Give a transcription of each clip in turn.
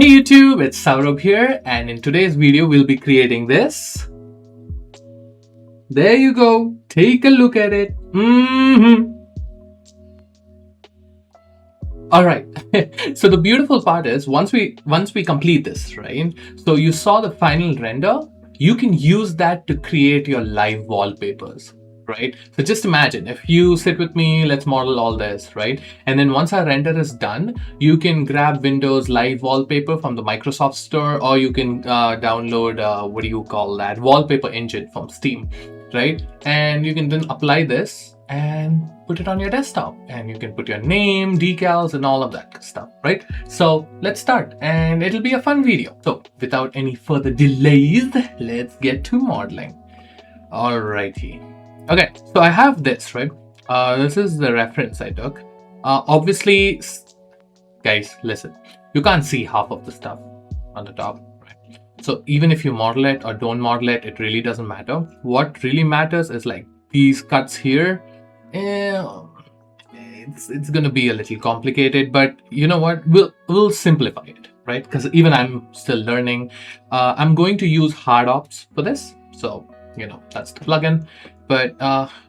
Hey YouTube, it's Saurabh here, and in today's video we'll be creating this. There you go, take a look at it. Alright, so the beautiful part is once we complete this, right? So you saw the final render, you can use that to create your live wallpapers. Right? So just imagine if you sit with me, let's model all this, right? And then once our render is done, you can grab Windows Live Wallpaper from the Microsoft Store, or you can download, what do you call that? Wallpaper engine from Steam, right? And you can then apply this and put it on your desktop, and you can put your name, decals, and all of that stuff, right? So let's start, and it'll be a fun video. So without any further delays, let's get to modeling. Alrighty. Okay, so I have this, right? This is the reference I took. Obviously, guys, listen, you can't see half of the stuff on the top, right? So even if you model it or don't model it, it really doesn't matter. What really matters is like these cuts here. It's gonna be a little complicated, but you know what? We'll simplify it, right? Because even I'm still learning. I'm going to use hard ops for this, so you know that's the plugin. But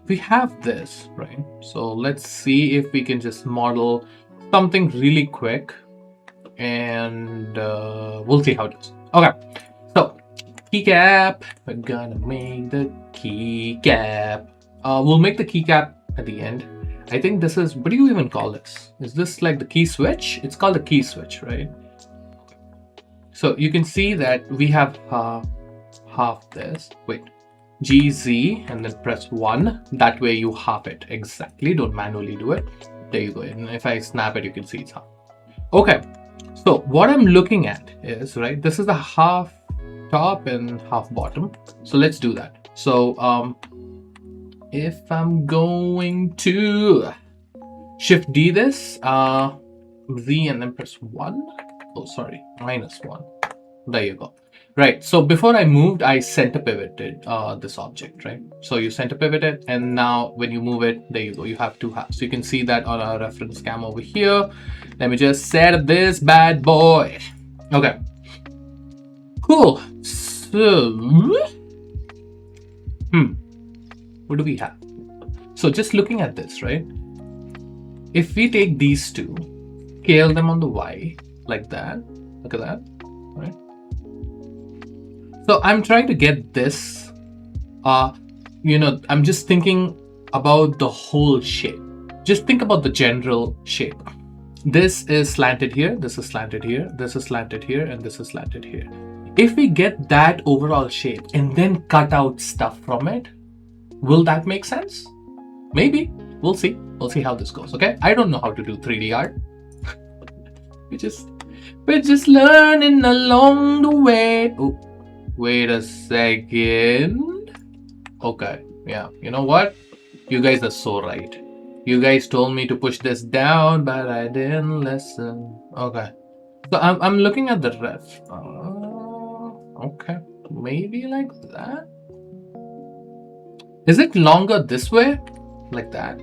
we have this, right? So let's see if we can just model something really quick, and we'll see how it is. Okay, so keycap, we're gonna make the keycap. We'll make the keycap at the end. I think this is, what do you even call this? Is this like the key switch? It's called the key switch, right? So you can see that we have half this. Wait. GZ and then press 1. That way you half it exactly. Don't manually do it. There you go. And if I snap it, you can see it's half. Okay. So what I'm looking at is, right, this is the half top and half bottom. So let's do that. So if I'm going to Shift D this, Z and then press 1. Oh, sorry, -1. There you go. Right, so before I moved, I center pivoted this object, right? So you center pivot it, and now when you move it, there you go, you have two halves. So you can see that on our reference cam over here. Let me just set this bad boy. Okay, cool. So, what do we have? So just looking at this, right? If we take these two, scale them on the Y, like that, look at that, right? So I'm trying to get this, you know, I'm just thinking about the whole shape. Just think about the general shape. This is slanted here, this is slanted here, this is slanted here, and this is slanted here. If we get that overall shape and then cut out stuff from it, will that make sense? Maybe. We'll see. We'll see how this goes, okay? I don't know how to do 3D art. We're just learning along the way. Ooh. Wait a second. Okay, yeah, you know what? You guys are so right. You guys told me to push this down, but I didn't listen. Okay, so I'm looking at the ref. Okay, maybe like that. Is it longer this way? Like that?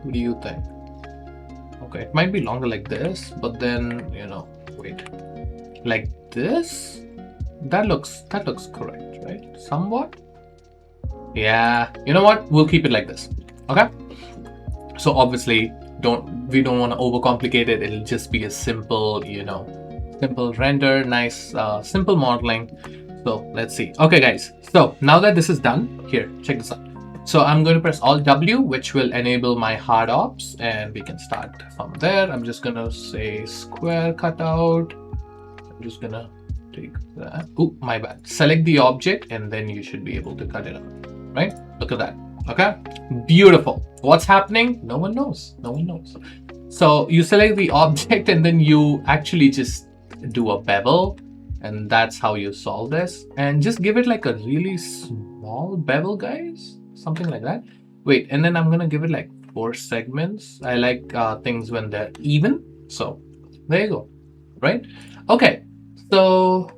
What do you think? Okay, it might be longer like this, but then, you know, wait. Like this? That looks correct, right? Somewhat? Yeah, you know what? We'll keep it like this. Okay? So obviously, we don't want to overcomplicate it. It'll just be a simple, you know, simple render, nice, simple modeling. So let's see. Okay, guys. So now that this is done, here, check this out. So I'm going to press Alt W, which will enable my hard ops, and we can start from there. I'm just gonna say square cutout. I'm just gonna take that. Oh, my bad. Select the object, and then you should be able to cut it out, right? Look at that. Okay, beautiful. What's happening? No one knows. No one knows. So you select the object, and then you actually just do a bevel, and that's how you solve this. And just give it like a really small bevel, guys. Something like that. Wait, and then I'm gonna give it like 4 segments. I like things when they're even. So there you go, right? Okay, so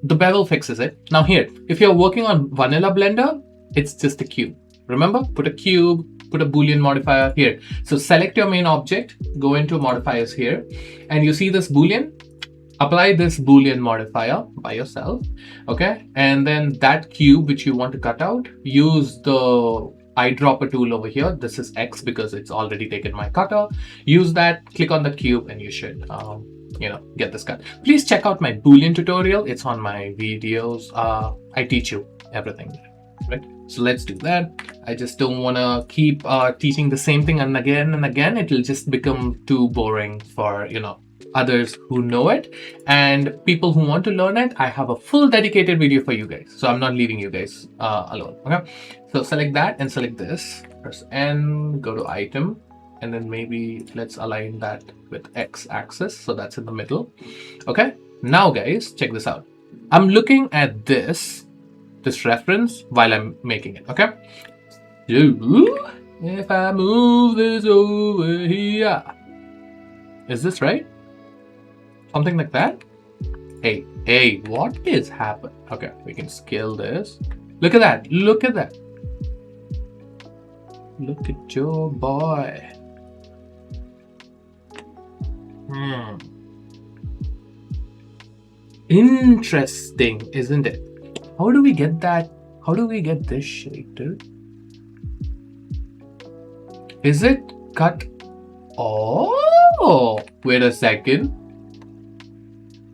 the bevel fixes it. Now here, if you're working on vanilla Blender, it's just a cube. Remember, put a cube, put a Boolean modifier here. So select your main object, go into modifiers here, and you see this Boolean. Apply this Boolean modifier by yourself, okay? And then that cube which you want to cut out, use the eyedropper tool over here. This is X because it's already taken my cutter. Use that, click on the cube, and you should get this cut. Please check out my Boolean tutorial. It's on my videos. I teach you everything, right? So let's do that. I just don't want to keep teaching the same thing and again. It will just become too boring for others who know it, and people who want to learn it. I have a full dedicated video for you guys, so I'm not leaving you guys alone. Okay, so select that and select this, press N, go to item, and then maybe let's align that with X axis, so that's in the middle. Okay, now guys, check this out. I'm looking at this reference while I'm making it. Okay, so if I move this over here, is this right? Something like that. Hey, what is happening? Okay, we can scale this. Look at that. Look at that. Look at your boy. Interesting, isn't it? How do we get that? How do we get this shape, dude? Is it cut? Oh, wait a second.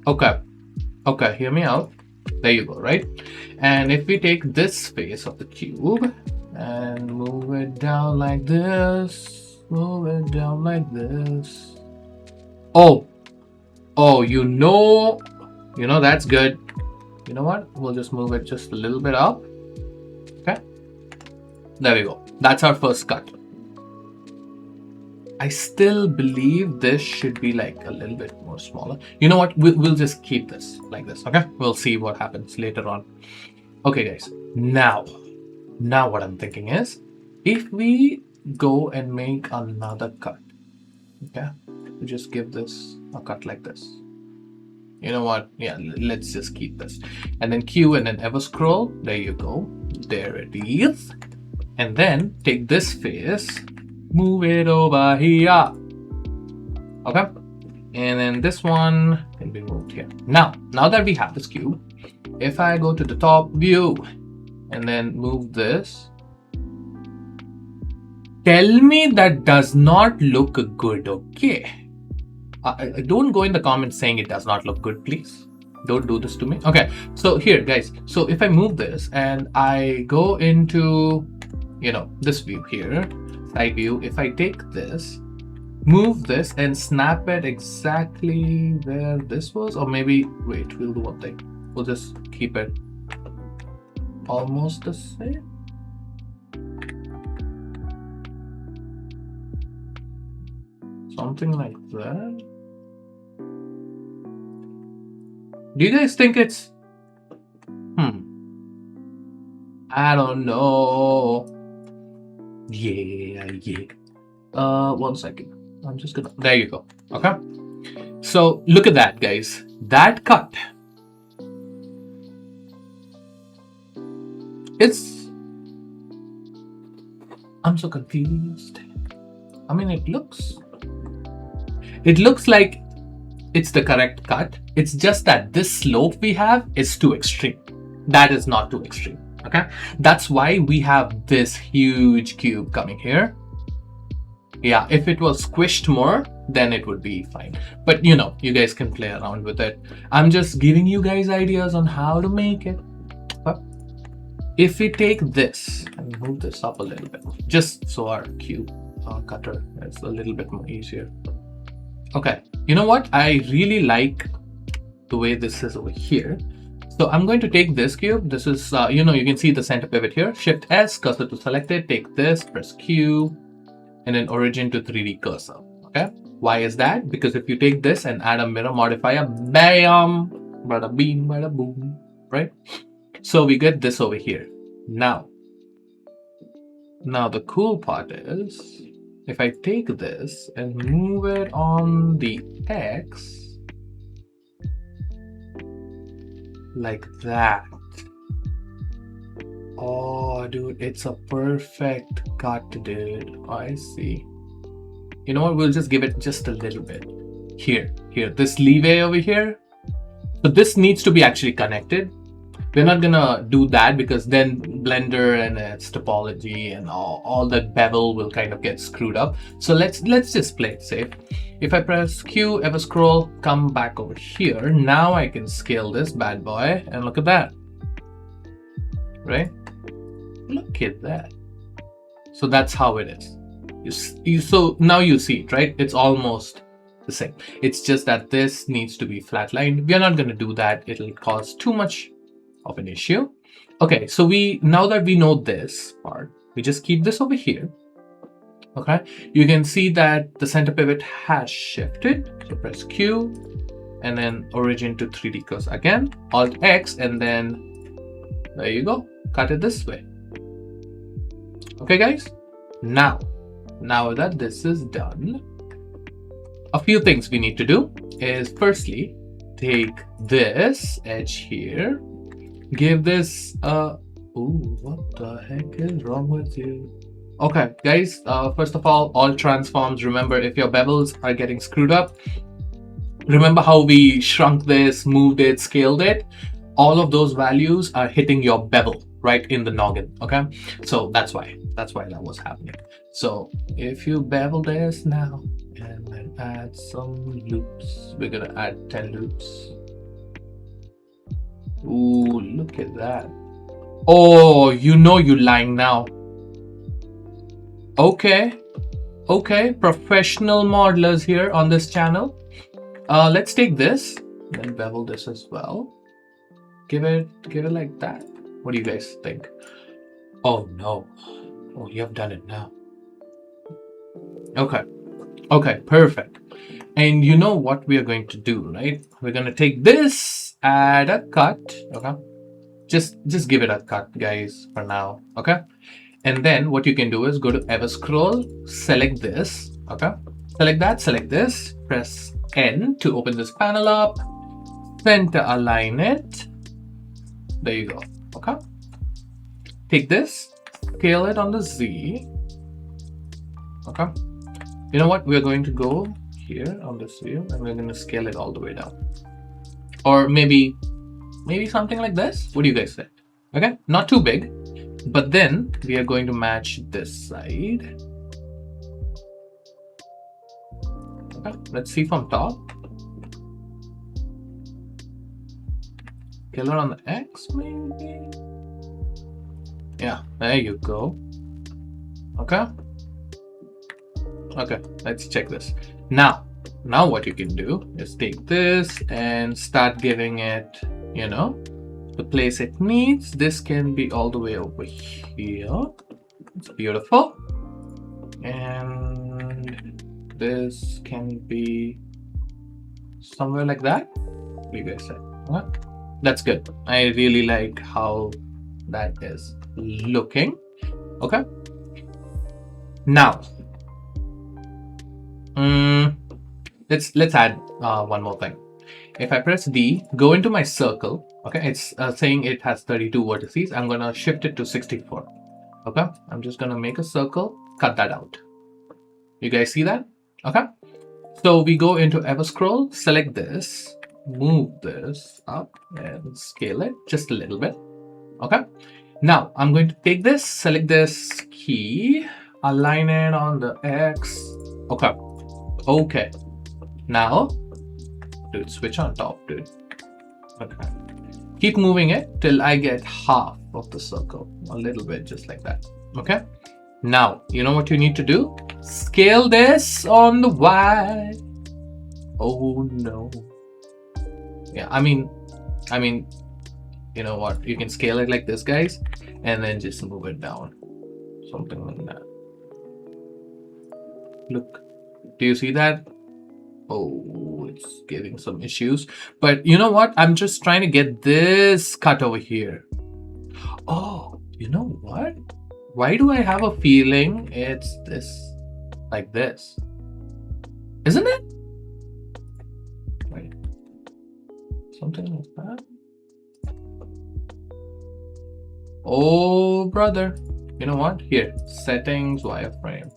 Okay, hear me out. There you go, right? And if we take this face of the cube and move it down like this, move it down like this. Oh, that's good. You know what? We'll just move it just a little bit up. Okay, there we go. That's our first cut. I still believe this should be like a little bit more smaller. You know what? We'll just keep this like this. Okay, we'll see what happens later on. Okay guys, now what I'm thinking is, if we go and make another cut, okay, we just give this a cut like this. You know what? Yeah, let's just keep this, and then Q and then ever scroll. There you go. There it is. And then take this face, move it over here. Okay, and then this one can be moved here. Now that we have this cube, if I go to the top view and then move this, tell me that does not look good. Okay, don't go in the comments saying it does not look good, please. Don't do this to me. Okay, so here guys, so if I move this and I go into this view here, side view, if I take this, move this and snap it exactly where this was, or maybe wait, we'll do one thing. We'll just keep it almost the same. Something like that. Do you guys think it's I don't know. Yeah. 1 second. I'm just gonna. There you go. Okay. So look at that, guys. That cut. I'm so confused. I mean, it looks like it's the correct cut. It's just that this slope we have is too extreme. That is not too extreme. Okay, that's why we have this huge cube coming here. Yeah, if it was squished more, then it would be fine. But you guys can play around with it. I'm just giving you guys ideas on how to make it. But if we take this and move this up a little bit, just so our cube cutter is a little bit more easier. Okay, you know what? I really like the way this is over here. So I'm going to take this cube. This is, you can see the center pivot here. Shift S, cursor to selected. Take this, press Q, and then origin to 3D cursor. Okay. Why is that? Because if you take this and add a mirror modifier, bam, bada beam, bada boom, right? So we get this over here. Now the cool part is, if I take this and move it on the X, like that. Oh, dude, it's a perfect cut, dude. I see. You know what? We'll just give it just a little bit. Here, this leeway over here. So this needs to be actually connected. We're not gonna do that because then Blender and its topology and all that bevel will kind of get screwed up. So let's just play it safe. If I press Q, ever scroll, come back over here. Now I can scale this bad boy and look at that. Right? Look at that. So that's how it is. So now you see it, right? It's almost the same. It's just that this needs to be flatlined. We're not going to do that. It'll cause too much of an issue. Okay, so now that we know this part, we just keep this over here. Okay, you can see that the center pivot has shifted. So press Q and then origin to 3D curves again, Alt X, and then there you go. Cut it this way. Okay, guys. Now that this is done, a few things we need to do is firstly take this edge here, give this ooh, what the heck is wrong with you? Okay, guys, first of all transforms, remember, if your bevels are getting screwed up, remember how we shrunk this, moved it, scaled it? All of those values are hitting your bevel right in the noggin. Okay, so that's why that was happening. So if you bevel this now and then add some loops, we're gonna add 10 loops. Ooh, look at that. Oh, you know you're lying now. Okay, professional modelers here on this channel. Let's take this and bevel this as well. Give it like that. What do you guys think? Oh no. Oh, you have done it now. Okay, perfect. And you know what we are going to do, right? We're going to take this, add a cut. Okay, just give it a cut, guys, for now. Okay, and then what you can do is go to ever scroll, select this. Okay, select this, press N to open this panel up, center align it. There you go. Okay, take this, scale it on the Z. Okay, you know what, we're going to go here on this view and we're going to scale it all the way down, or maybe something like this. What do you guys think? Okay, not too big, but then we are going to match this side. Okay, let's see from top. Scale it on the X, maybe. Yeah, there you go. Okay, let's check this. Now what you can do is take this and start giving it, you know, the place it needs. This can be all the way over here. It's beautiful. And this can be somewhere like that. What do you guys say? Okay. That's good. I really like how that is looking. Okay, now let's add one more thing. If I press D, go into my circle. Okay, it's saying it has 32 vertices. I'm gonna shift it to 64. Okay, I'm just gonna make a circle, cut that out. You guys see that? Okay, so we go into ever scroll, select this, move this up and scale it just a little bit. Okay, now I'm going to take this, select this key, align it on the X. Okay, now dude, switch on top, dude. Okay, keep moving it till I get half of the circle, a little bit, just like that. Okay, now you know what you need to do? Scale this on the Y. Oh no. Yeah, I mean, you know what? You can scale it like this, guys, and then just move it down, something like that. Look, do you see that? Oh, it's giving some issues, but you know what? I'm just trying to get this cut over here. Oh, you know what? Why do I have a feeling it's this, like this? Isn't it? Wait, something like that. Oh, brother. You know what? Here, settings, wireframe.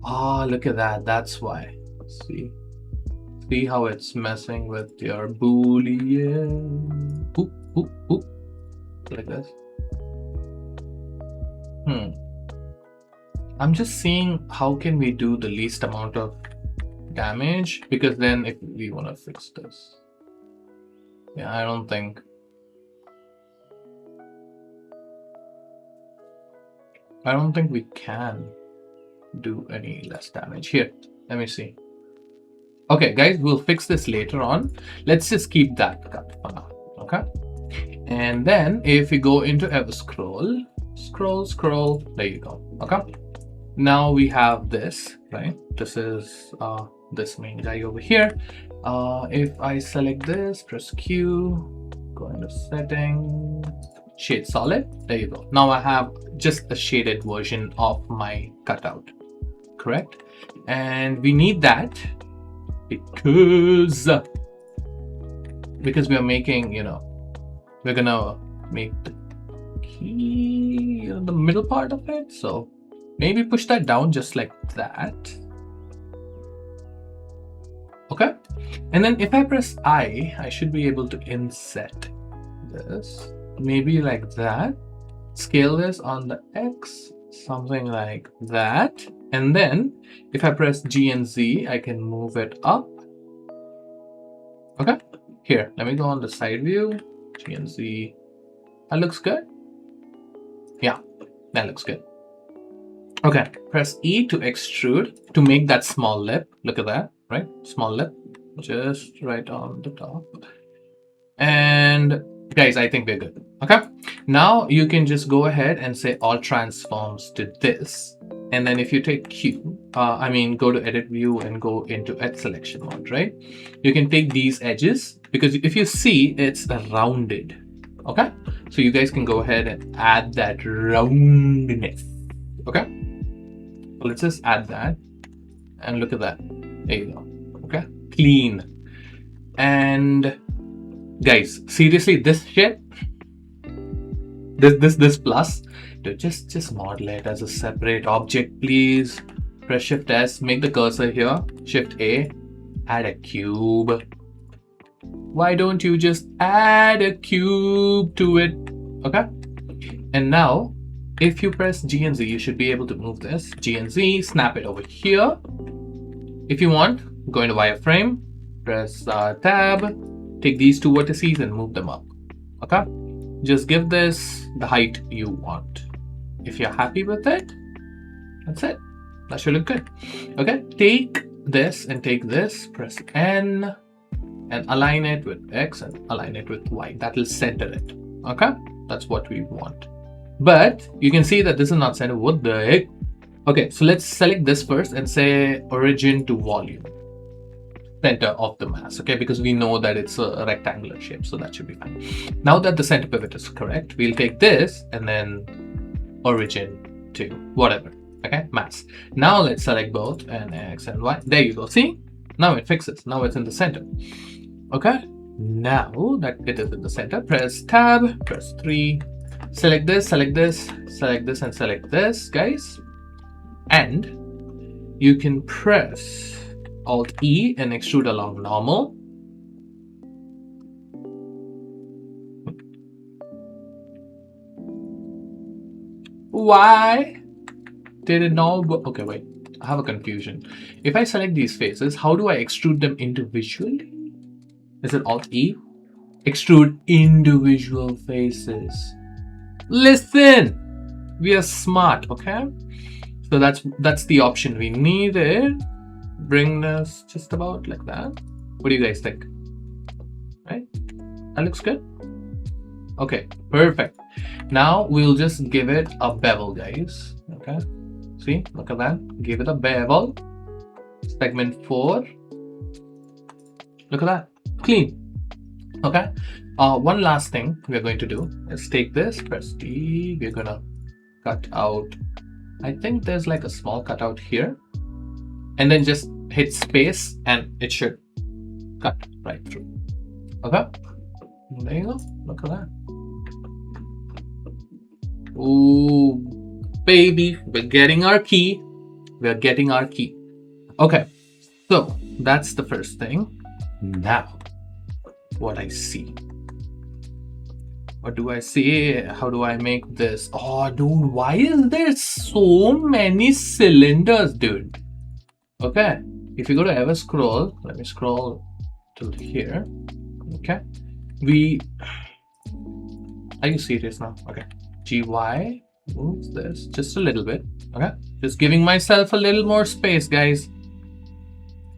Ah, look at that. That's why. See how it's messing with your boolean. Oop, oop, oop. Like this. I'm just seeing how can we do the least amount of damage, because then if we want to fix this, yeah, I don't think we can do any less damage. Here, let me see. Okay, guys, we'll fix this later on. Let's just keep that cut for now. Okay, and then if we go into ever scroll, there you go. Okay, now we have this, right? This is this main guy over here. If I select this, press Q, go into settings, shade solid, there you go. Now I have just a shaded version of my cutout, correct? And we need that because we are making, you know, we're gonna make the key in the middle part of it, so maybe push that down just like that. Okay, and then if I press I should be able to inset this, maybe like that. Scale this on the X, something like that. And then if I press G and Z, I can move it up. Okay, here, let me go on the side view, G and Z. That looks good. Yeah, that looks good. Okay, press E to extrude to make that small lip. Look at that, right? Small lip, just right on the top. And guys, I think we're good. Okay, now you can just go ahead and say all transforms to this. And then if you take Q, go to edit view and go into edge selection mode, right? You can take these edges, because if you see, it's rounded. Okay, so you guys can go ahead and add that roundness. Okay, so let's just add that and look at that. There you go. Okay, clean. And guys, seriously, this shit, this plus, to just model it as a separate object, please. Press Shift S, make the cursor here, Shift A, add a cube. Why don't you just add a cube to it? Okay, and now if you press G and Z, you should be able to move this G and Z, snap it over here. If you want, go into wireframe, press tab, take these two vertices and move them up. Okay, just give this the height you want. If you're happy with it, that's it. That should look good. Okay, take this and take this, press N and align it with X and align it with Y. That will center it. Okay, that's what we want. But you can see that this is not centered. What the heck? Okay, so let's select this first and say origin to volume, center of the mass. Okay, because we know that it's a rectangular shape, so that should be fine. Now that the center pivot is correct, we'll take this and then origin to whatever. Okay, mass. Now let's select both and X and Y. There you go. See, now it fixes. Now it's in the center. Okay, now that it is in the center, press tab, press 3, select this, select this, select this, and select this, guys. And you can press Alt E and extrude along normal. Why did it not go? Okay, wait, I have a confusion. If I select these faces, how do I extrude them individually? Is it Alt E? Extrude individual faces. Listen, we are smart, okay? So that's the option we needed. Bring this just about like that. What do you guys think? Right? That looks good. Okay, perfect. Now we'll just give it a bevel, guys. Okay, see, look at that. Give it a bevel. Segment 4. Look at that. Clean. Okay. One last thing we're going to do is take this, press D. We're gonna cut out. I think there's like a small cutout here, and then just hit space, and it should cut right through. Okay. There you go. Look at that. Ooh, baby, we're getting our key. We're getting our key. Okay, so that's the first thing. Now, what I see. What do I see? How do I make this? Oh, dude, why is there so many cylinders, dude? Okay, if you go to ever scroll, let me scroll to here. Okay, are you serious now? Okay, GY moves this just a little bit. Okay, just giving myself a little more space, guys.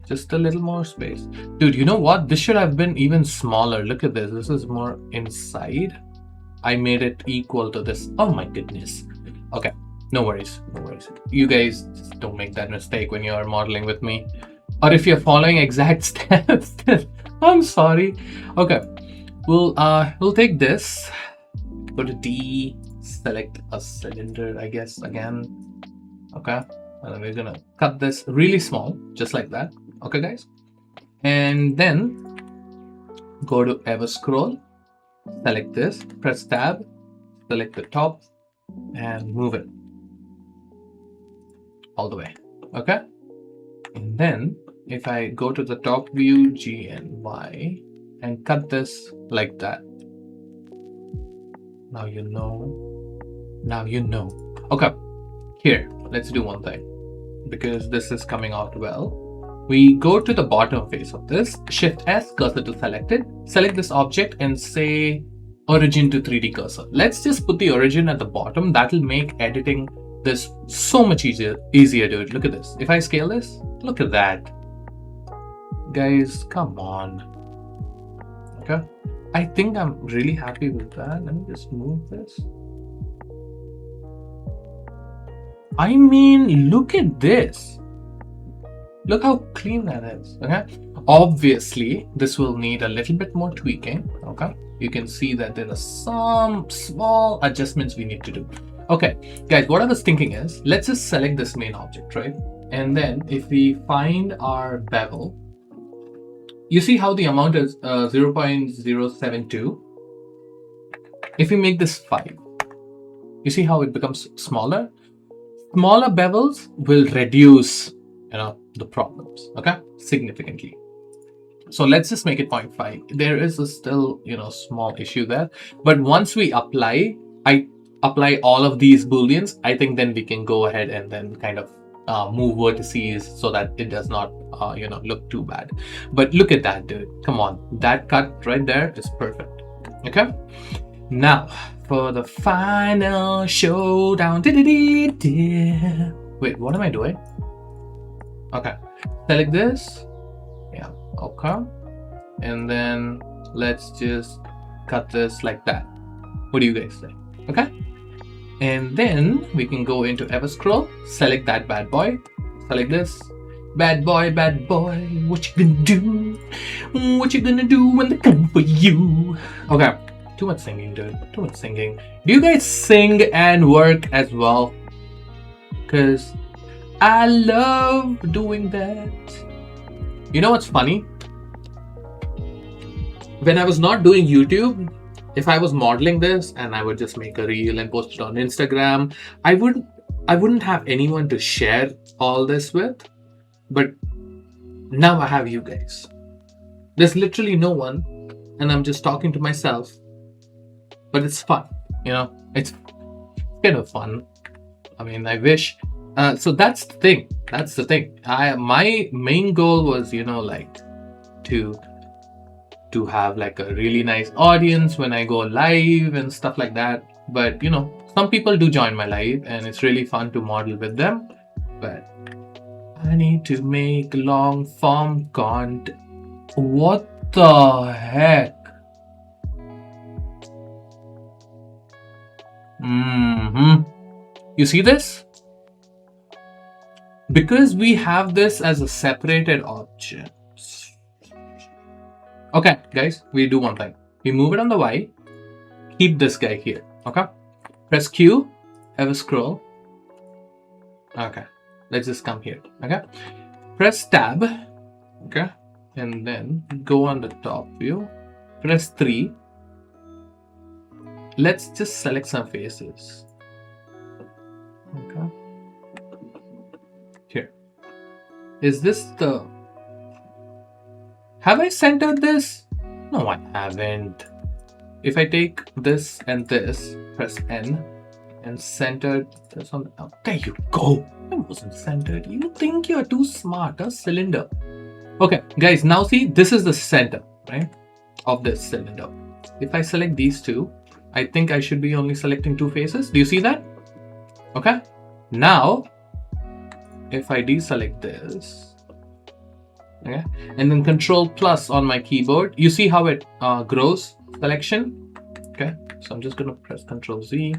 Just a little more space. Dude, you know what? This should have been even smaller. Look at this. This is more inside. I made it equal to this. Oh my goodness. Okay, no worries, no worries. You guys just don't make that mistake when you're modeling with me. Or if you're following exact steps, I'm sorry. Okay, we'll take this. Go to D, select a cylinder, I guess, again. Okay, and then we're gonna cut this really small, just like that. Okay, guys. And then go to ever scroll. Select this, press tab, select the top, and move it all the way. Okay, and then if I go to the top view, G and Y, and cut this like that. Now you know. Now you know. Okay, here, let's do one thing, because this is coming out well. We go to the bottom face of this, Shift S, cursor to selected, select this object and say origin to 3D cursor. Let's just put the origin at the bottom. That'll make editing this so much easier, dude. Look at this. If I scale this, look at that. Guys, come on. Okay. I think I'm really happy with that. Let me just move this. I mean, look at this. Look how clean that is. Okay. Obviously, this will need a little bit more tweaking. Okay. You can see that there are some small adjustments we need to do. Okay, guys, what I was thinking is, let's just select this main object, right? And then if we find our bevel, you see how the amount is 0.072. If we make this 5, you see how it becomes smaller? Smaller bevels will reduce, the problems, okay, significantly. So let's just make it 0.5. There is a still, small issue there. But once we apply all of these booleans, I think then we can go ahead and then kind of move vertices so that it does not, look too bad. But look at that, dude. Come on. That cut right there is perfect. Okay. Now for the final showdown. Wait, what am I doing? Okay. Select this. Yeah. Okay, and then let's just cut this like that. What do you guys say? Okay, and then we can go into ever scroll, select that bad boy, select this bad boy, what you gonna do? What you gonna do when they come for you? Okay, too much singing, dude. Too much singing. Do you guys sing and work as well? Because I love doing that. You know what's funny? When I was not doing YouTube, if I was modeling this and I would just make a reel and post it on Instagram, I wouldn't have anyone to share all this with. But now I have you guys. There's literally no one, and I'm just talking to myself. But it's fun, it's kind of fun. I mean, I wish. So that's the thing. My main goal was, to have like a really nice audience when I go live and stuff like that. But some people do join my live and it's really fun to model with them. But I need to make long form content. What the heck? You see this? Because we have this as a separated object. Okay, guys, we do one thing. We move it on the Y. Keep this guy here. Okay. Press Q. Ever scroll. Okay. Let's just come here. Okay. Press Tab. Okay. And then go on the top view. Press 3. Let's just select some faces. Okay. Here. Is this the... Have I centered this? No, I haven't. If I take this and this, press N, and centered this on... Oh, there you go. It wasn't centered. You think you're too smart, a cylinder. Okay, guys, now see, this is the center, right, of this cylinder. If I select these two, I think I should be only selecting two faces. Do you see that? Okay. Now, if I deselect this, okay, and then Control plus on my keyboard, you see how it grows selection? Okay, so I'm just going to press Control Z,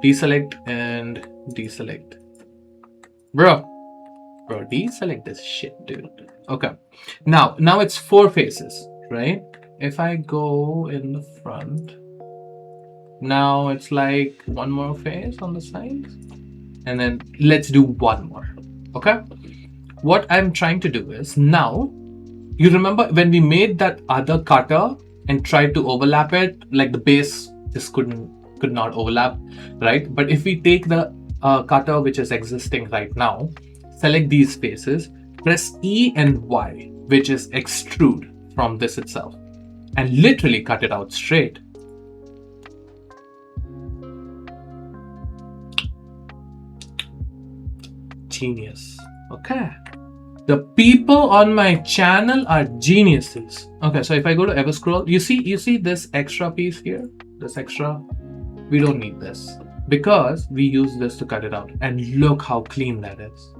deselect and deselect. Bro, deselect this shit, dude. Okay, now it's four faces, right? If I go in the front, now it's like one more face on the sides, and then let's do one more. Okay, what I'm trying to do is, now you remember when we made that other cutter and tried to overlap it, like the base just could not overlap, right? But if we take the cutter which is existing right now, select these faces, press E and Y, which is extrude from this itself, and literally cut it out straight. Genius. Okay. The people on my channel are geniuses. Okay, so if I go to ever scroll, you see this extra piece here, this extra, we don't need this because we use this to cut it out, and look how clean that is,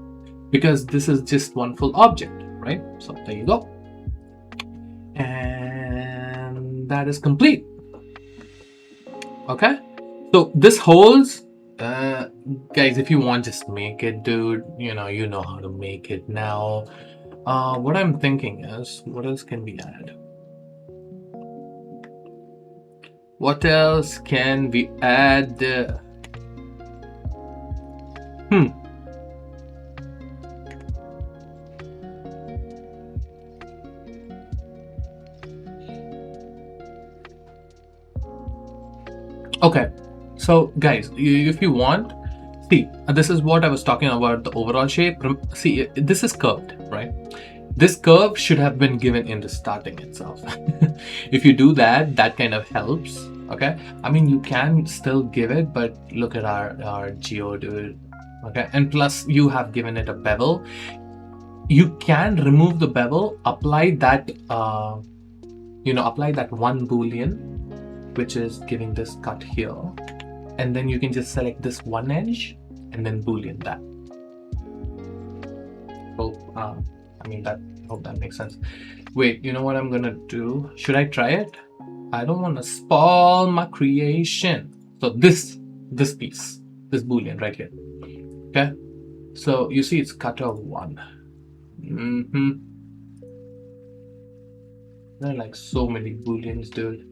because this is just one full object, right? So there you go, and that is complete. Okay, so this holds. Guys, if you want, just make it, dude. You know how to make it now. What I'm thinking is, what else can we add? What else can we add? Okay, so guys, if you want, see, this is what I was talking about, the overall shape. See, this is curved, right? This curve should have been given in the starting itself. If you do that, that kind of helps. Okay, I mean, you can still give it, but look at our geo, dude. Okay, and plus you have given it a bevel. You can remove the bevel, apply that apply that one boolean which is giving this cut here, and then you can just select this one edge and then boolean that. So I hope that makes sense. Wait, you know what I'm gonna do? Should I try it? I don't want to spoil my creation. So this piece, this boolean right here. Okay, so you see it's cutter one. There are like so many booleans, dude.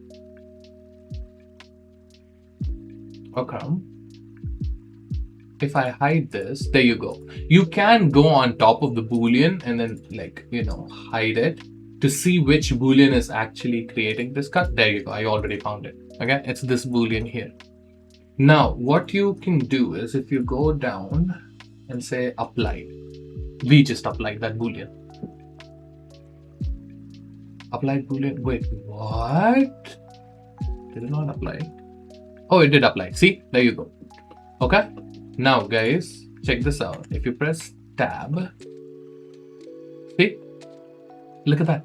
Okay, if I hide this, there you go. You can go on top of the boolean and then, like, hide it to see which boolean is actually creating this cut. There you go, I already found it. Okay, it's this boolean here. Now what you can do is, if you go down and say apply, we just applied that boolean. Applied boolean. Wait, what? Did it not apply? Oh, it did apply. See, there you go. Okay, now guys, check this out. If you press tab, see, look at that,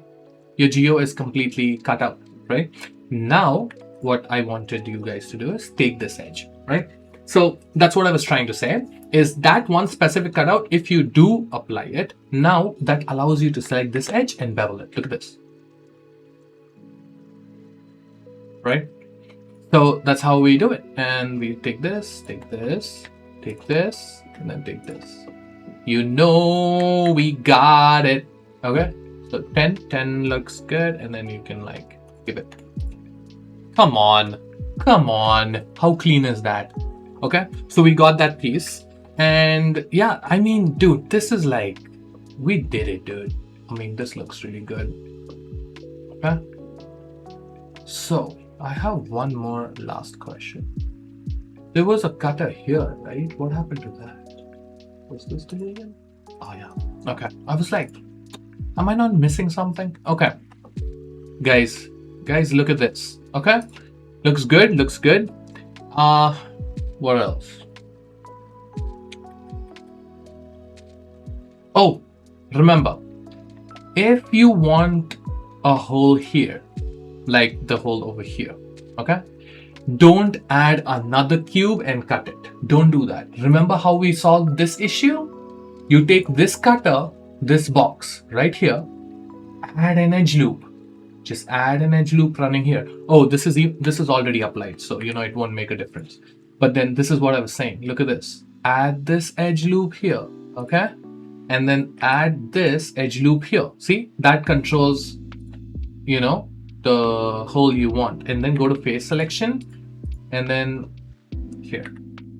your geo is completely cut out, right? Now what I wanted you guys to do is take this edge, right? So that's what I was trying to say, is that one specific cutout, if you do apply it, now that allows you to select this edge and bevel it. Look at this, right? So that's how we do it. And we take this, take this, take this, and then take this. We got it. Okay, so 10 looks good, and then you can like give it. Come on, how clean is that? Okay, so we got that piece, and yeah, I mean, dude, this is like, we did it, dude. I mean, this looks really good. Okay, so I have one more last question. There was a cutter here, right? What happened to that? Was this the again? Oh yeah. Okay. I was like, am I not missing something? Okay. Guys, look at this. Okay. Looks good. Looks good. What else? Oh, remember, if you want a hole here, like the hole over here, okay? Don't add another cube and cut it. Don't do that. Remember how we solved this issue? You take this cutter, this box right here, add an edge loop. Just add an edge loop running here. Oh, this is already applied, so it won't make a difference. But then this is what I was saying. Look at this. Add this edge loop here, okay? And then add this edge loop here. See, that controls, the hole you want. And then go to face selection, and then here,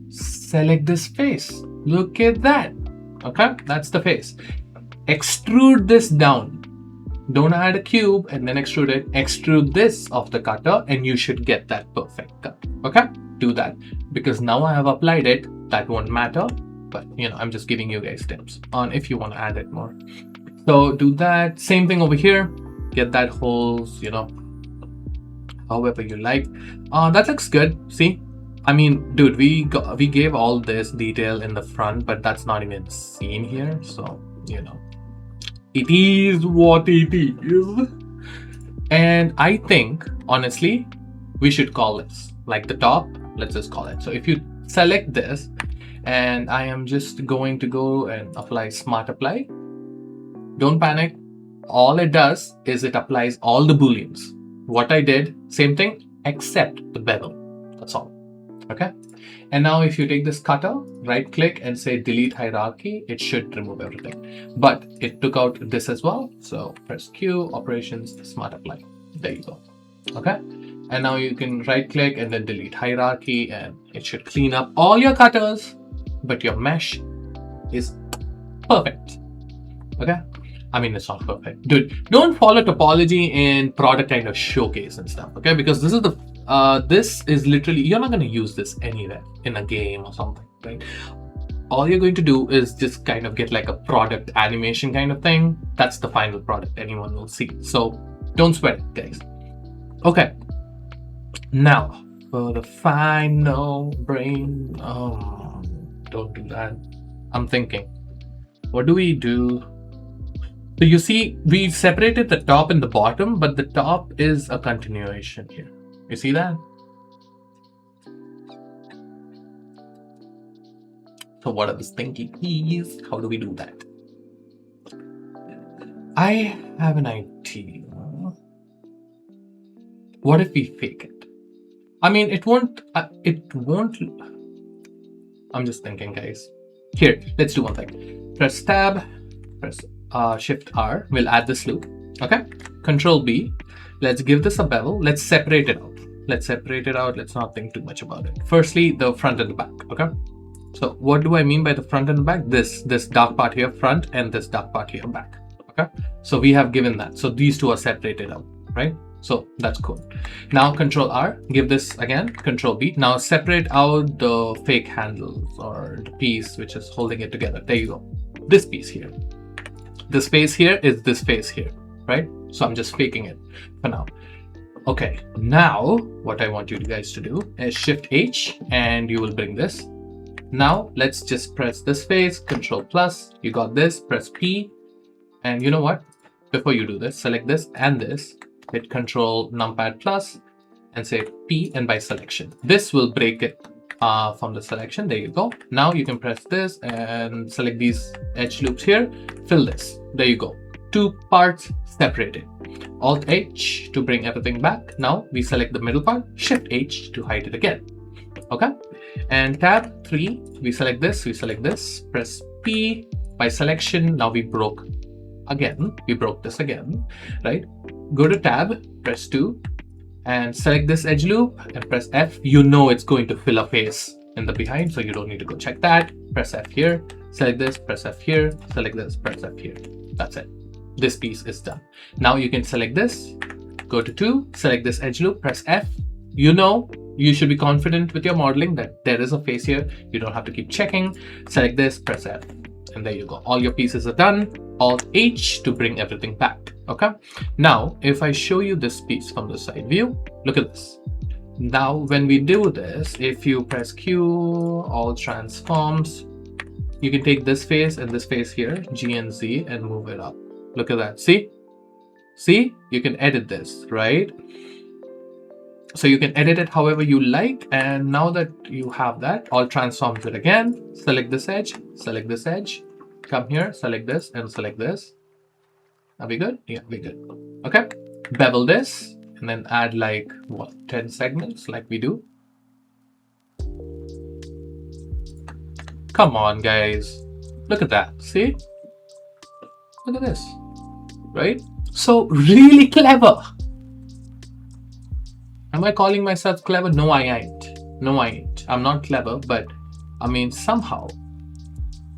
select this face. Look at that. Okay, that's the face. Extrude this down. Don't add a cube and then extrude it. Extrude this off the cutter, and you should get that perfect cut. Okay, do that, because now I have applied it. That won't matter. But I'm just giving you guys tips on if you want to add it more. So do that. Same thing over here. Get that holes, however you like. That looks good. See, I mean, dude, we gave all this detail in the front, but that's not even seen here. So it is what it is. And I think honestly, we should call this like the top. Let's just call it. So if you select this, and I am just going to go and apply smart apply. Don't panic. All it does is it applies all the booleans. What I did, same thing, except the bevel. That's all. Okay. And now if you take this cutter, right click and say delete hierarchy, it should remove everything. But it took out this as well. So press Q, operations, smart apply. There you go. Okay. And now you can right click and then delete hierarchy, and it should clean up all your cutters. But your mesh is perfect. Okay. I mean, it's not perfect. Dude, don't follow topology in product kind of showcase and stuff. Okay. Because this is literally, you're not going to use this anywhere in a game or something, right? All you're going to do is just kind of get like a product animation kind of thing. That's the final product anyone will see. So don't sweat it, guys. Okay. Now for the final brain. Don't do that. I'm thinking, what do we do? So you see, we separated the top and the bottom, but the top is a continuation here. You see that? So what I was thinking is, how do we do that? I have an idea. What if we fake it? I mean, it won't. I'm just thinking, guys. Here, let's do one thing. Press tab, press shift R. We'll add this loop. Okay. Control B. Let's give this a bevel. Let's separate it out. Let's not think too much about it. Firstly, the front and the back. Okay. So what do I mean by the front and the back? This dark part here front and this dark part here back. Okay. So we have given that. So these two are separated out, right? So that's cool. Now Control R, give this again, Control B. Now separate out the fake handles or the piece which is holding it together. There you go. This piece here. This face here is this face here, right? So I'm just faking it for now. Okay, now what I want you guys to do is Shift H and you will bring this. Now let's just press this face, Control plus, you got this, press P. And you know what? Before you do this, select this and this. Hit Control Numpad plus and say P and by selection. This will break it from the selection. There you go. Now you can press this and select these edge loops here. Fill this. There you go. Two parts separated. Alt H to bring everything back. Now we select the middle part. Shift H to hide it again. Okay. And tab 3. We select this. Press P by selection. Now we broke again. We broke this again. Right. Go to tab, press 2 and select this edge loop and press F. You know it's going to fill a face in the behind, so you don't need to go check that. Press F here, select this, press F here, select this, press F here. That's it. This piece is done. Now you can select this, go to 2, select this edge loop, press F. You know you should be confident with your modeling that there is a face here. You don't have to keep checking. Select this, press F, and there you go. All your pieces are done. Alt H to bring everything back. Okay. Now, if I show you this piece from the side view, look at this. Now, when we do this, if you press Q, all transforms, you can take this face and this face here, G and Z, and move it up. Look at that. See? See? You can edit this, right? So you can edit it however you like. And now that you have that, all transforms it again. Select this edge, come here, select this and select this. Are we good? Yeah, we're good. Okay. Bevel this and then add like what, 10 segments like we do. Come on, guys. Look at that. See? Look at this. Right? So really clever. Am I calling myself clever? No, I ain't. No, I ain't. I'm not clever, but I mean, somehow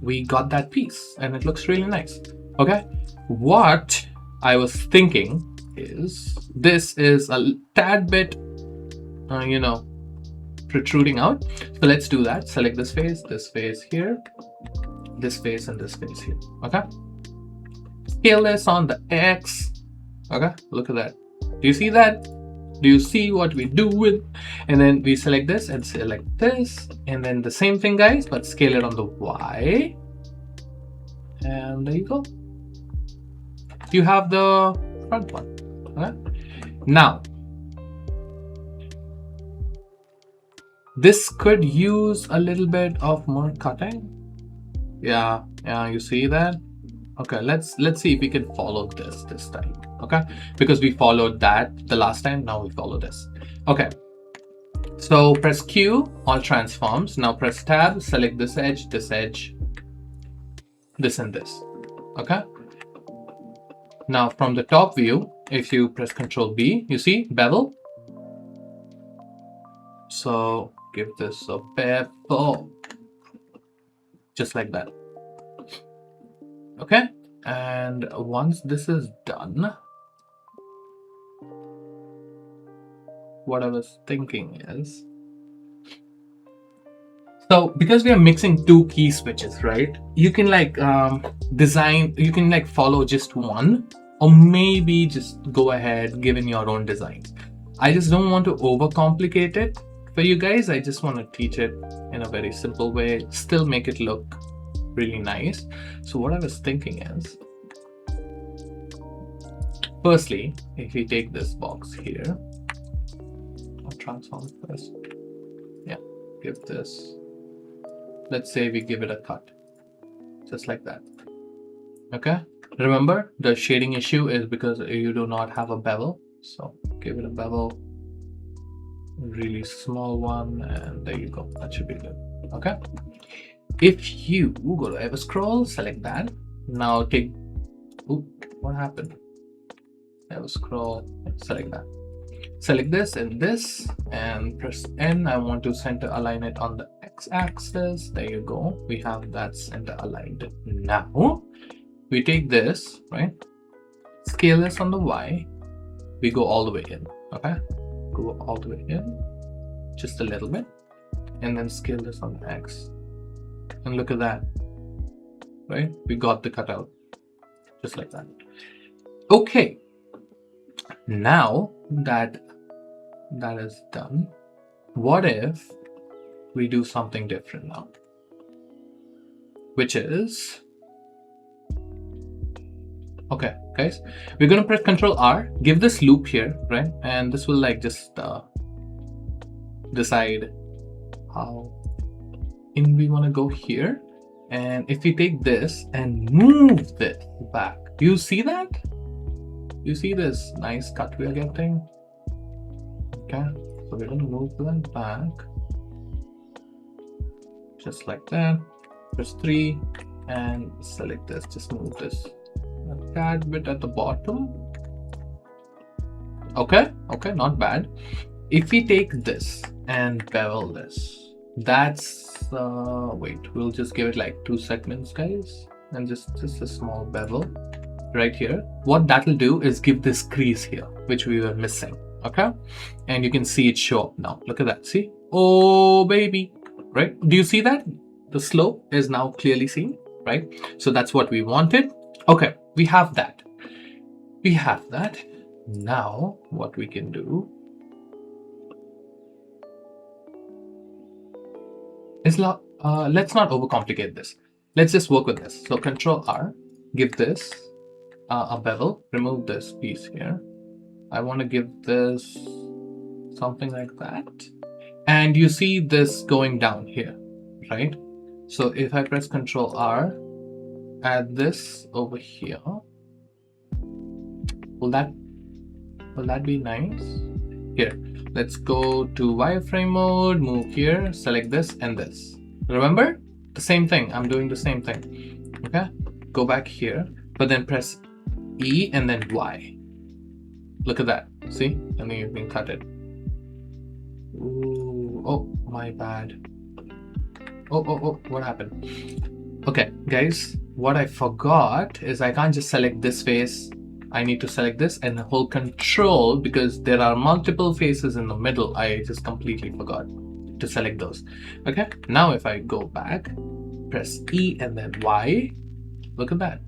we got that piece and it looks really nice. Okay. What I was thinking is this is a tad bit, protruding out. So let's do that. Select this face here, this face and this face here. Okay. Scale this on the X. Okay. Look at that. Do you see that? Do you see what we do with? And then we select this and select this. And then the same thing, guys, but scale it on the Y. And there you go. You have the front one. Okay. Now, this could use a little bit of more cutting. Yeah, you see that? Okay, let's see if we can follow this time. Okay, because we followed that the last time, now we follow this. Okay, so press Q, all transforms. Now press Tab, select this edge, this and this. Okay. Now from the top view, if you press Ctrl B, you see bevel. So give this a bevel, just like that. Okay, and once this is done, what I was thinking is, so because we are mixing two key switches, right? You can like you can like follow just one, or maybe just go ahead given your own designs. I just don't want to overcomplicate it for you guys. I just want to teach it in a very simple way, still make it look really nice. So what I was thinking is, firstly, if we take this box here, I'll transform it first. Yeah, give this, let's say we give it a cut, just like that. Okay, remember the shading issue is because you do not have a bevel, so give it a bevel, really small one, and there you go. That should be good. Okay, if you go to ever scroll, select that. Now take, what happened? Ever scroll, select that. Select this and this, and press N. I want to center align it on the X-axis. There you go. We have that center aligned. Now we take this, right? Scale this on the Y. We go all the way in. Okay, go all the way in, just a little bit, and then scale this on the X. And look at that, right? We got the cutout, just like that. Okay, now that is done, what if we do something different now? Which is, okay, guys, we're gonna press Ctrl R, give this loop here, right? And this will like just decide how in we want to go here. And if we take this and move this back, do you see that? You see this nice cut we are getting? Okay, so we're gonna move that back, just like that. Press 3 and select this. Just move this a tad bit at the bottom. Okay, not bad. If we take this and bevel this, that's wait, we'll just give it like 2 segments, guys, and just a small bevel right here. What that'll do is give this crease here, which we were missing. Okay, and you can see it show up now. Look at that. See? Oh baby, right? Do you see that? The slope is now clearly seen, right? So that's what we wanted. Okay, we have that. We have that. Now what we can do is let's not overcomplicate this. Let's just work with this. So Control R, give this a bevel, remove this piece here. I want to give this something like that. And you see this going down here, right? So if I press Control R, add this over here. Will that be nice? Here, let's go to wireframe mode, move here, select this and this. Remember? The same thing. I'm doing the same thing. Okay? Go back here, but then press E and then Y. Look at that. See? And then you can cut it. Ooh, oh, my bad. Oh, what happened? Okay, guys, what I forgot is I can't just select this face. I need to select this and hold Control because there are multiple faces in the middle. I just completely forgot to select those. Okay, now if I go back, press E and then Y, look at that.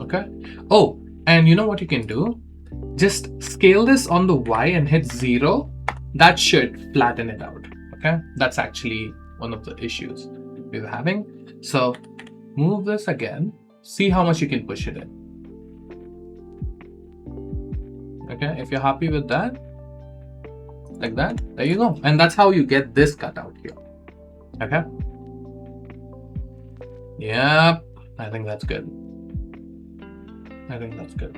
Okay. Oh, and you know what you can do? Just scale this on the Y and hit 0. That should flatten it out. Okay, that's actually one of the issues we were having. So move this again. See how much you can push it in. Okay, if you're happy with that, like that, there you go. And that's how you get this cut out here. Okay. Yep, I think that's good. I think that's good.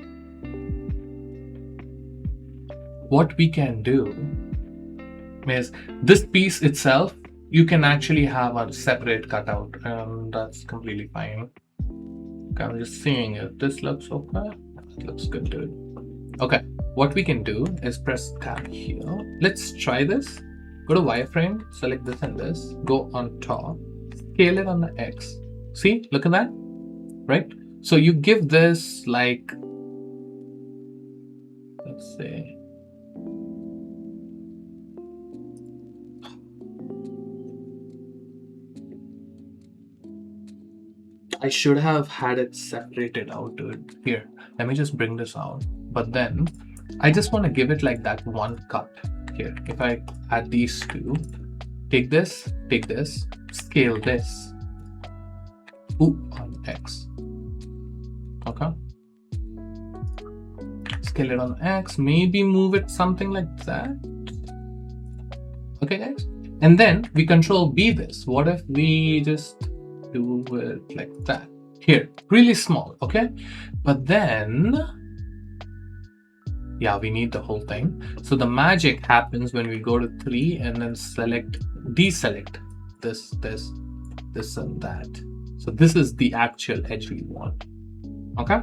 What we can do is this piece itself, you can actually have a separate cutout, and that's completely fine. Okay, I'm just seeing if this looks okay. It looks good, dude. Okay, what we can do is press tab here. Let's try this. Go to wireframe, select this and this, go on top, scale it on the X. See, look at that, right? So you give this like, let's say, I should have had it separated out, dude. Here, let me just bring this out. But then I just want to give it like that one cut here. If I add these two, take this, scale this. Ooh, on X. Okay. Scale it on X, maybe move it something like that. Okay, guys. And then we Control B this. What if we just do it like that? Here, really small, okay? But then, yeah, we need the whole thing. So the magic happens when we go to 3 and then deselect this, and that. So this is the actual edge we want, okay?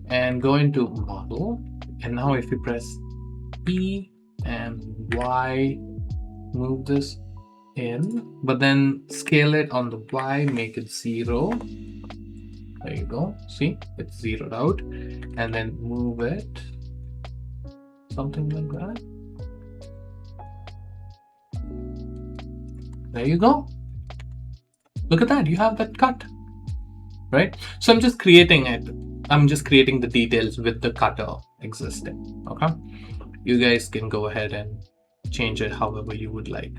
And go into model. And now if you press E and Y, move this in, but then scale it on the Y, make it 0. There you go. See, it's zeroed out. And then move it something like that. There you go. Look at that. You have that cut, right? So I'm just creating it. I'm just creating the details with the cutter existing. Okay. You guys can go ahead and change it however you would like.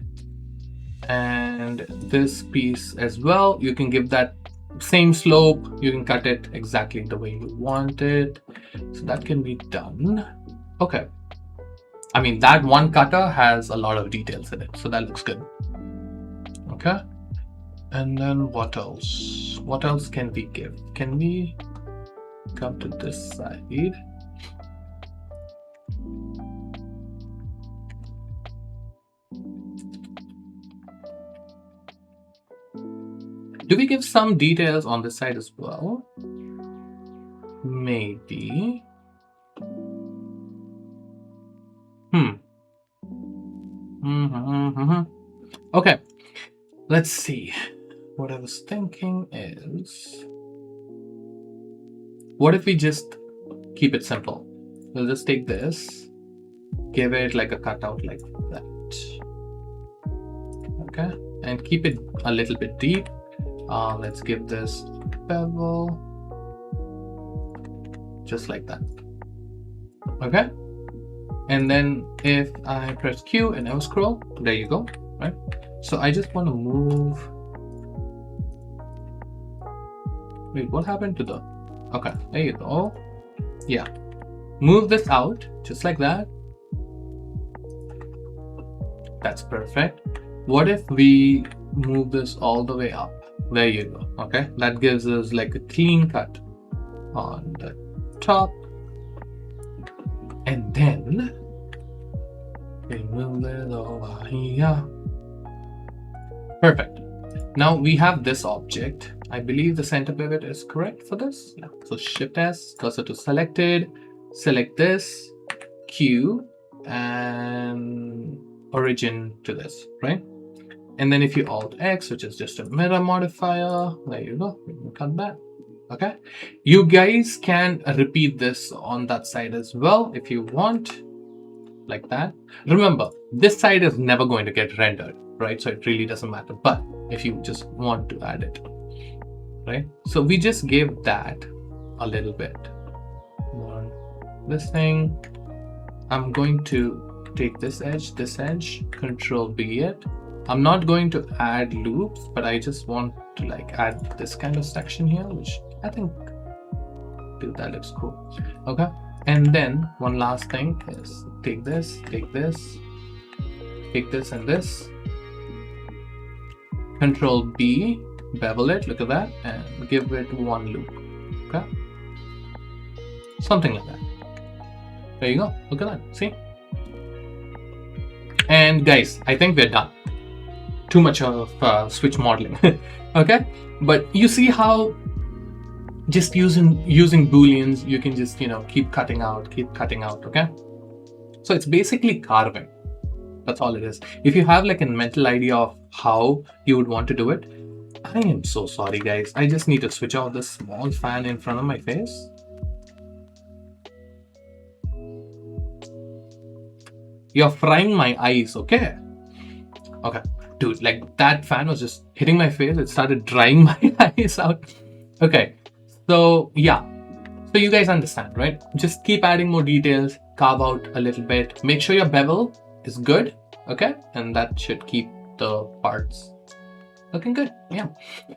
And this piece as well, you can give that same slope. You can cut it exactly the way you want it. So that can be done. Okay. I mean, that one cutter has a lot of details in it, so that looks good. Okay. And then what else? What else can we give? Can we come to this side? Do we give some details on this side as well? Maybe. Okay, let's see. What I was thinking is, what if we just keep it simple? We'll just take this give it like a cutout like that. Okay, and keep it a little bit deep. Let's give this bevel just like that. Okay, and then if I press Q and L scroll, there you go. Right, so I just want to move. Wait, what happened to the? Okay, there you go. Yeah, move this out just like that. That's perfect. What if we move this all the way up? There you go. Okay, that gives us like a clean cut on the top, and then we move it over here. Perfect. Now we have this object. I believe the center pivot is correct for this. Yeah. So Shift S, cursor to selected, select this, Q, and origin to this, right? And then if you Alt X, which is just a mirror modifier, there you go. We can cut that. Okay. You guys can repeat this on that side as well if you want, like that. Remember, this side is never going to get rendered, right? So it really doesn't matter. But if you just want to add it, right? So we just gave that a little bit more. This thing, I'm going to take this edge, Control B it. I'm not going to add loops, but I just want to like add this kind of section here, which I think, dude, that looks cool. Okay, and then one last thing is take this, take this, and this. Control B, bevel it, look at that, and give it one loop. Okay, something like that. There you go. Look at that. See? And guys, I think we're done. Too much of switch modeling. Okay, but you see how just using booleans, you can just, you know, keep cutting out. Okay, so it's basically carving. That's all it is. If you have like a mental idea of how you would want to do it, I am so sorry guys, I just need to switch out this small fan in front of my face. You're frying my eyes. Okay, dude, like that fan was just hitting my face. It started drying my eyes out. Okay, so yeah, so you guys understand, right? Just keep adding more details, carve out a little bit, make sure your bevel is good. Okay, and that should keep the parts looking good. Yeah,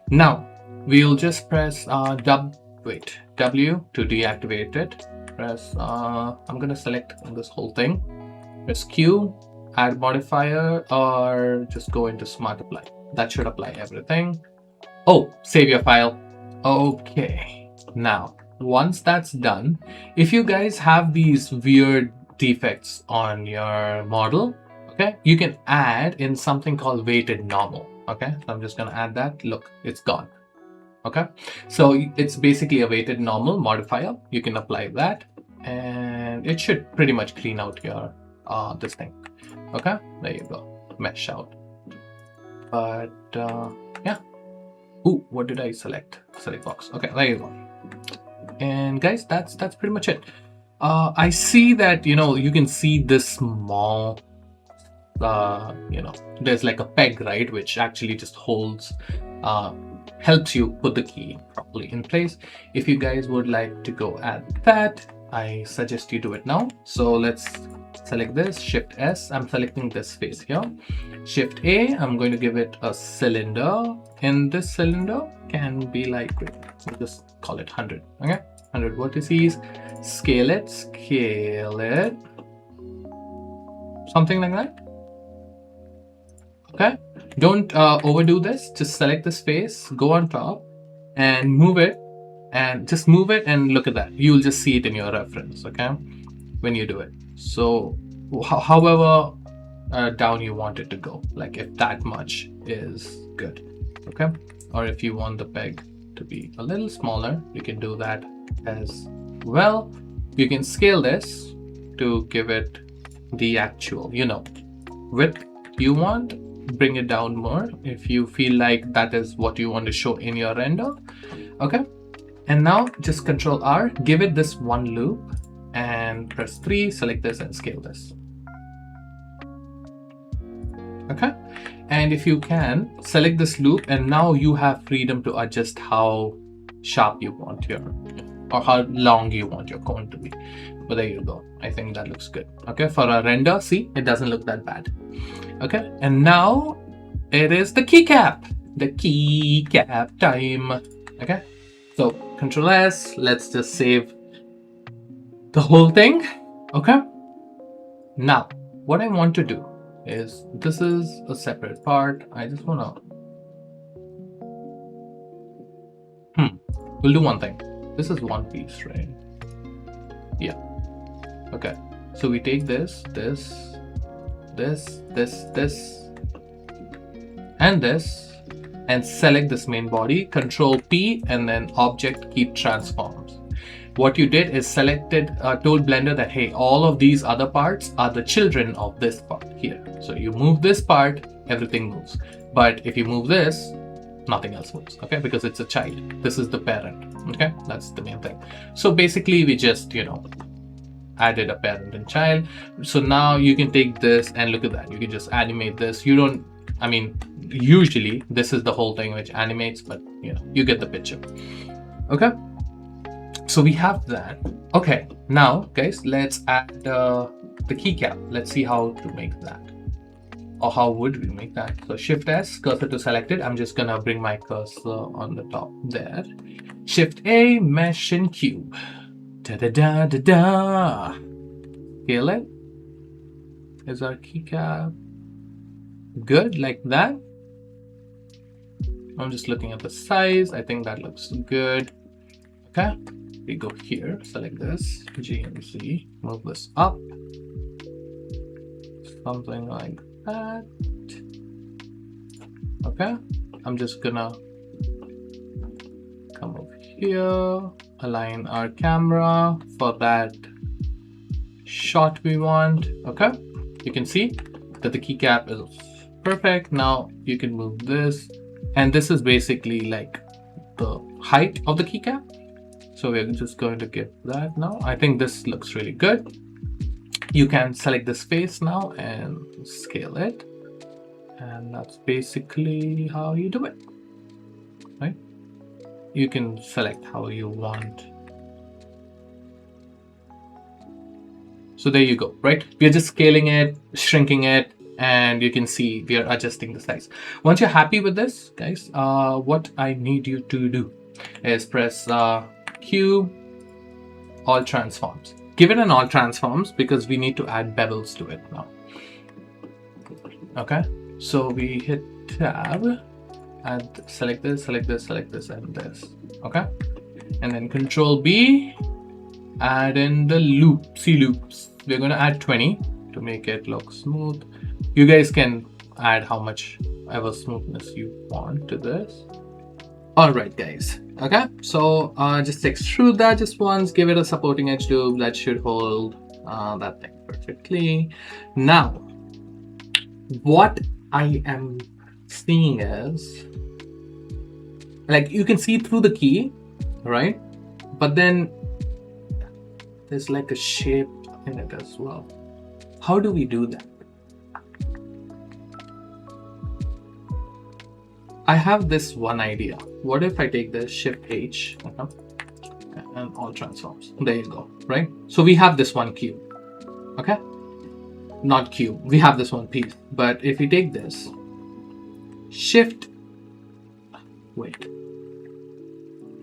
now we'll just press W to deactivate it. Press I'm gonna select this whole thing. Press Q, add modifier, or just go into Smart Apply. That should apply everything. Oh, save your file. Okay, now once that's done, if you guys have these weird defects on your model, okay, you can add in something called weighted normal. Okay, so I'm just gonna add that. Look, it's gone. Okay, so it's basically a weighted normal modifier. You can apply that, and it should pretty much clean out your this thing. Okay, there you go, mesh out. But yeah. Ooh, what did I select? Select box. Okay, there you go. And guys, that's pretty much it. I see that, you know, you can see this small, you know, there's like a peg, right, which actually just holds, helps you put the key properly in place. If you guys would like to go add that, I suggest you do it now. So let's select this, Shift S, I'm selecting this face here. Shift A, I'm going to give it a cylinder, and this cylinder can be like, we'll just call it 100. Okay, 100 vertices. Scale it, something like that. Okay, don't overdo this. Just select this face, go on top and move it, and just move it, and look at that. You'll just see it in your reference, okay, when you do it. So however down you want it to go, like if that much is good, okay, or if you want the peg to be a little smaller, you can do that as well. You can scale this to give it the actual, you know, width you want. Bring it down more if you feel like that is what you want to show in your render. Okay, and now just Control R, give it this one loop, and press 3, select this and scale this. Okay, and if you can select this loop, and now you have freedom to adjust how sharp you want your, or how long you want your cone to be. But there you go. I think that looks good. Okay, for a render, see, it doesn't look that bad. Okay, and now it is the keycap. The keycap time. Okay, so Control S. Let's just save the whole thing. Okay, now what I want to do is, this is a separate part. I just wanna we'll do one thing. This is one piece, right? Yeah. Okay, so we take this, and this, and select this main body, Control P, and then Object Keep Transforms. What you did is told Blender that, hey, all of these other parts are the children of this part here. So you move this part, everything moves. But if you move this, nothing else moves, okay? Because it's a child. This is the parent, okay? That's the main thing. So basically we just, added a parent and child. So now you can take this and look at that. You can just animate this. Usually this is the whole thing which animates, but you get the picture. Okay, so we have that. Okay, now guys, let's add the keycap. Let's see how to make that, or how would we make that. So Shift S, cursor to selected. I'm just gonna bring my cursor on the top there. Shift A, mesh and cube. Da-da-da-da-da. Scale it. Is our keycap good like that? I'm just looking at the size. I think that looks good. Okay, we go here, select this, G and Z, move this up, something like that. Okay, I'm just gonna come over here, align our camera for that shot we want. Okay, you can see that the keycap is perfect. Now you can move this, and this is basically like the height of the keycap. So we're just going to give that now. I think this looks really good. You can select this face now and scale it. And that's basically how you do it, right? You can select how you want. So there you go, right? We're just scaling it, shrinking it, and you can see we are adjusting the size. Once you're happy with this, guys, what I need you to do is press Q, all transforms. Give it an all transforms because we need to add bevels to it now. Okay, so we hit tab and select this, select this, select this, and this. Okay, and then Control B, add in the loopsy loops. We're going to add 20 to make it look smooth. You guys can add how much ever smoothness you want to this. All right, guys. Okay, so just extrude that just once, give it a supporting edge loop that should hold that thing perfectly. Now, what I am seeing is, like, you can see through the key, right? But then there's like a shape in it as well. How do we do that? I have this one idea. What if I take the Shift H and all transforms? There you go, right? So we have this one cube, okay? Not cube, we have this one piece. But if we take this, Shift,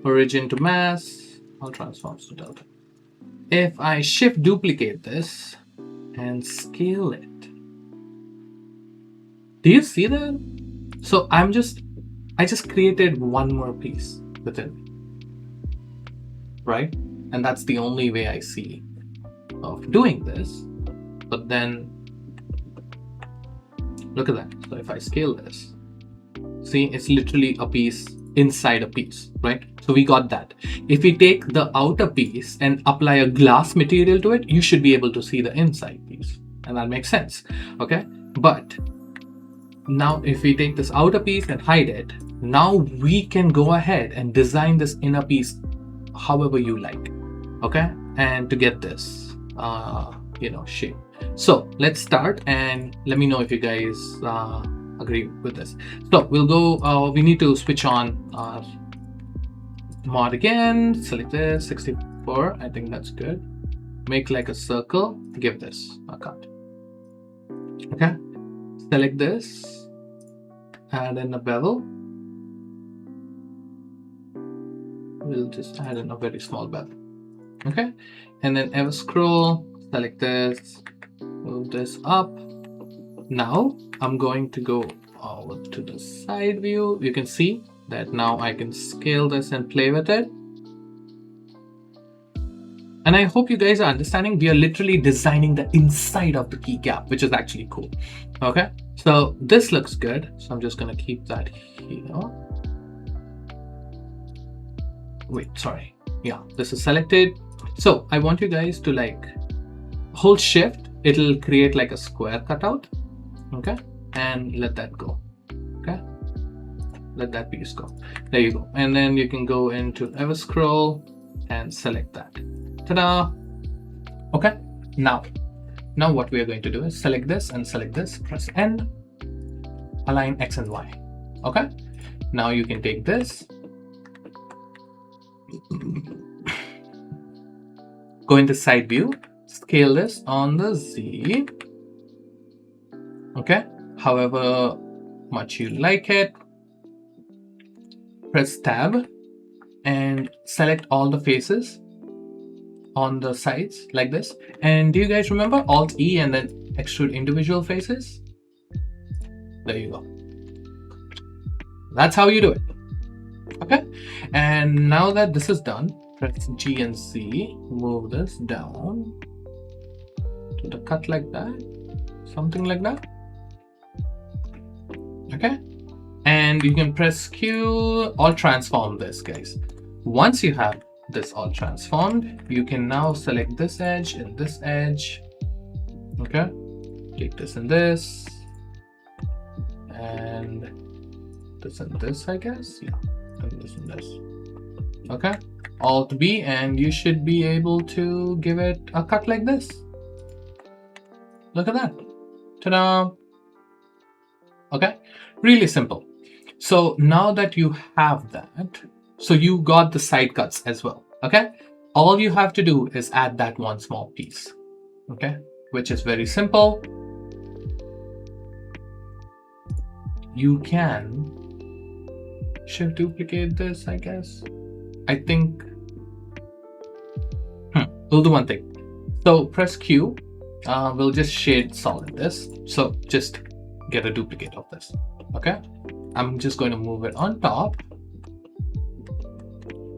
origin to mass, all transforms to delta. If I Shift duplicate this and scale it, do you see that? So I just created one more piece within me, right? And that's the only way I see of doing this. But then look at that. So if I scale this, see, it's literally a piece inside a piece, right? So we got that. If we take the outer piece and apply a glass material to it, you should be able to see the inside piece, and that makes sense, okay? But now if we take this outer piece and hide it, now we can go ahead and design this inner piece however you like, okay? And to get this, shape. So let's start, and let me know if you guys agree with this. So we'll go, we need to switch on our mod again. Select this 64. I think that's good. Make like a circle, give this a cut. Okay, select this, add in a bevel. We'll just add in a very small bevel. Okay, and then ever scroll, select this, move this up. Now I'm going to go over to the side view. You can see that now I can scale this and play with it. And I hope you guys are understanding. We are literally designing the inside of the keycap, which is actually cool. Okay, so this looks good. So I'm just gonna keep that here. Wait, sorry. Yeah, this is selected. So I want you guys to like hold shift. It'll create like a square cutout. Okay, and let that go. Okay, let that piece go. There you go. And then you can go into ever scroll and select that. Ta-da! Okay, now what we are going to do is select this and select this, press N, align X and Y. Okay, now you can take this, go into side view, scale this on the Z. Okay, however much you like it, press tab and select all the faces on the sides like this. And do you guys remember Alt E and then extrude individual faces? There you go. That's how you do it. Okay, and now that this is done, press G and Z, move this down to the cut like that, something like that. Okay, and you can press Q, all transform this, guys. Once you have this all transformed, you can now select this edge and this edge. Okay, take this and this, and this and this, I guess. Yeah, and this and this. Okay, Alt B, and you should be able to give it a cut like this. Look at that. Ta-da! Okay, really simple. So now that you have that, so you got the side cuts as well. Okay, all you have to do is add that one small piece. Okay, which is very simple. You can shift duplicate this, I guess. I think we'll do one thing. So press Q. We'll just shade solid this. So just get a duplicate of this. Okay, I'm just going to move it on top.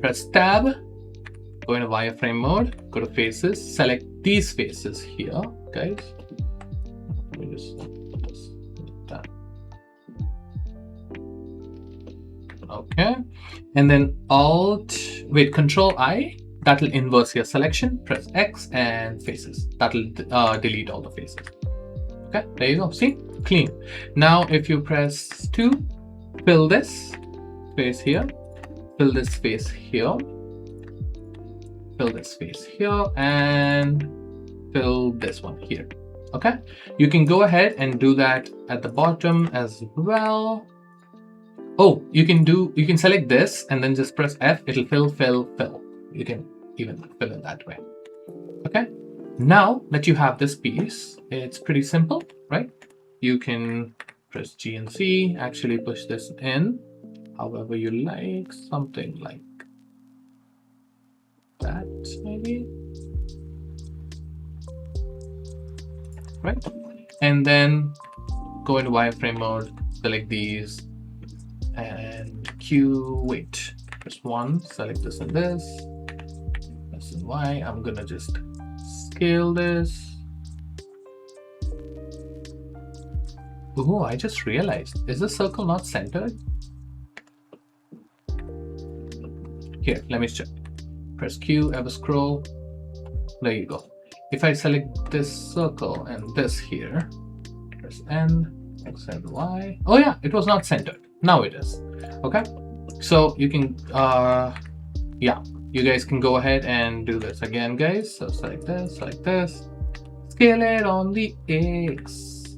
Press tab, go into wireframe mode, go to faces, select these faces here, guys. Let me just that. Okay, and then Control I, that will inverse your selection. Press X and faces, that will delete all the faces. Okay, there you go. See, clean. Now if you press 2, fill this space here, fill this space here, fill this space here, and fill this one here. Okay, you can go ahead and do that at the bottom as well. Oh, you can select this and then just press F. It'll fill. You can even fill it that way. Okay, now that you have this piece, it's pretty simple, right? You can press G and C, actually push this in however you like, something like that maybe, right? And then go into wireframe mode, select these, and press 1, select this and this, this and Y. I'm gonna just scale this. Oh, I just realized, is the circle not centered? Here, let me check. Press Q, ever scroll. There you go. If I select this circle and this here, press N, X and Y. Oh yeah, it was not centered. Now it is. Okay, so you can yeah, you guys can go ahead and do this again, guys. So select this, scale it on the X.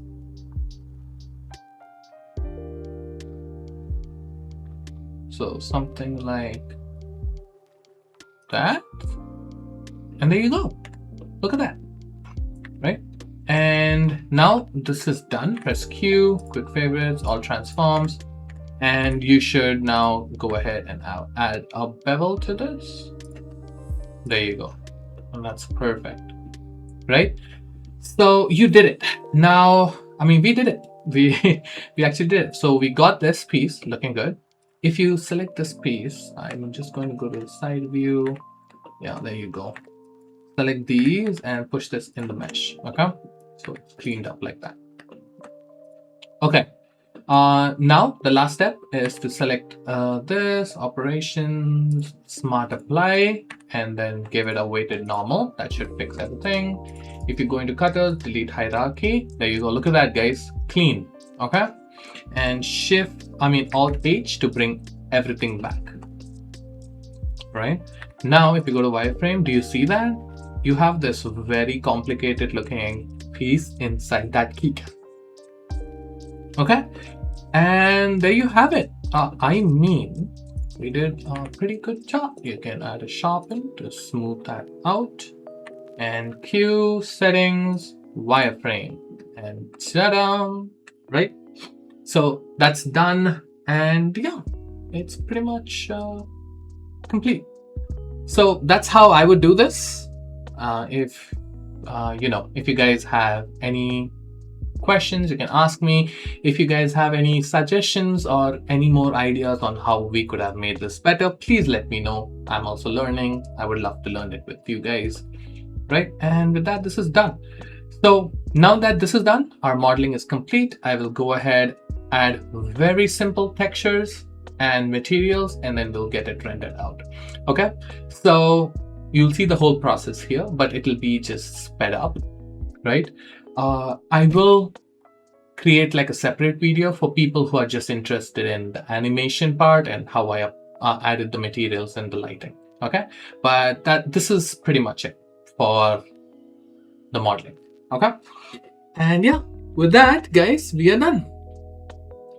So something like that. And there you go. Look at that, right? And now this is done. Press Q, quick favorites, all transforms. And you should now go ahead and add a bevel to this. There you go. And that's perfect, right? So you did it. Now, I mean, we did it. We actually did it. So we got this piece looking good. If you select this piece, I'm just going to go to the side view. Yeah, there you go. Select these and push this in the mesh. Okay, so it's cleaned up like that. Okay. Now the last step is to select this operations, smart apply, and then give it a weighted normal. That should fix everything. If you go into cutters, delete hierarchy. There you go. Look at that, guys. Clean. Okay. And Alt H to bring everything back. Right. Now, if you go to wireframe, do you see that? You have this very complicated looking piece inside that keycap. Okay. And there you have it. We did a pretty good job. You can add a sharpen to smooth that out. And Q settings, wireframe, and ta-da, right? So that's done. And yeah, it's pretty much complete. So that's how I would do this. If you guys have any questions, you can ask me. If you guys have any suggestions or any more ideas on how we could have made this better, please let me know. I'm also learning. I would love to learn it with you guys, right? And with that, this is done. So now that this is done, our modeling is complete. I will go ahead, add very simple textures and materials, and then we'll get it rendered out. Okay, so you'll see the whole process here, but it'll be just sped up, right? I will create like a separate video for people who are just interested in the animation part and how I added the materials and the lighting. Okay, but this is pretty much it for the modeling. Okay, and yeah, with that, guys, we are done.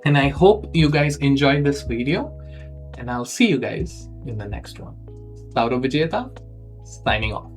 And I hope you guys enjoyed this video, and I'll see you guys in the next one. Saurav Vijayata, signing off.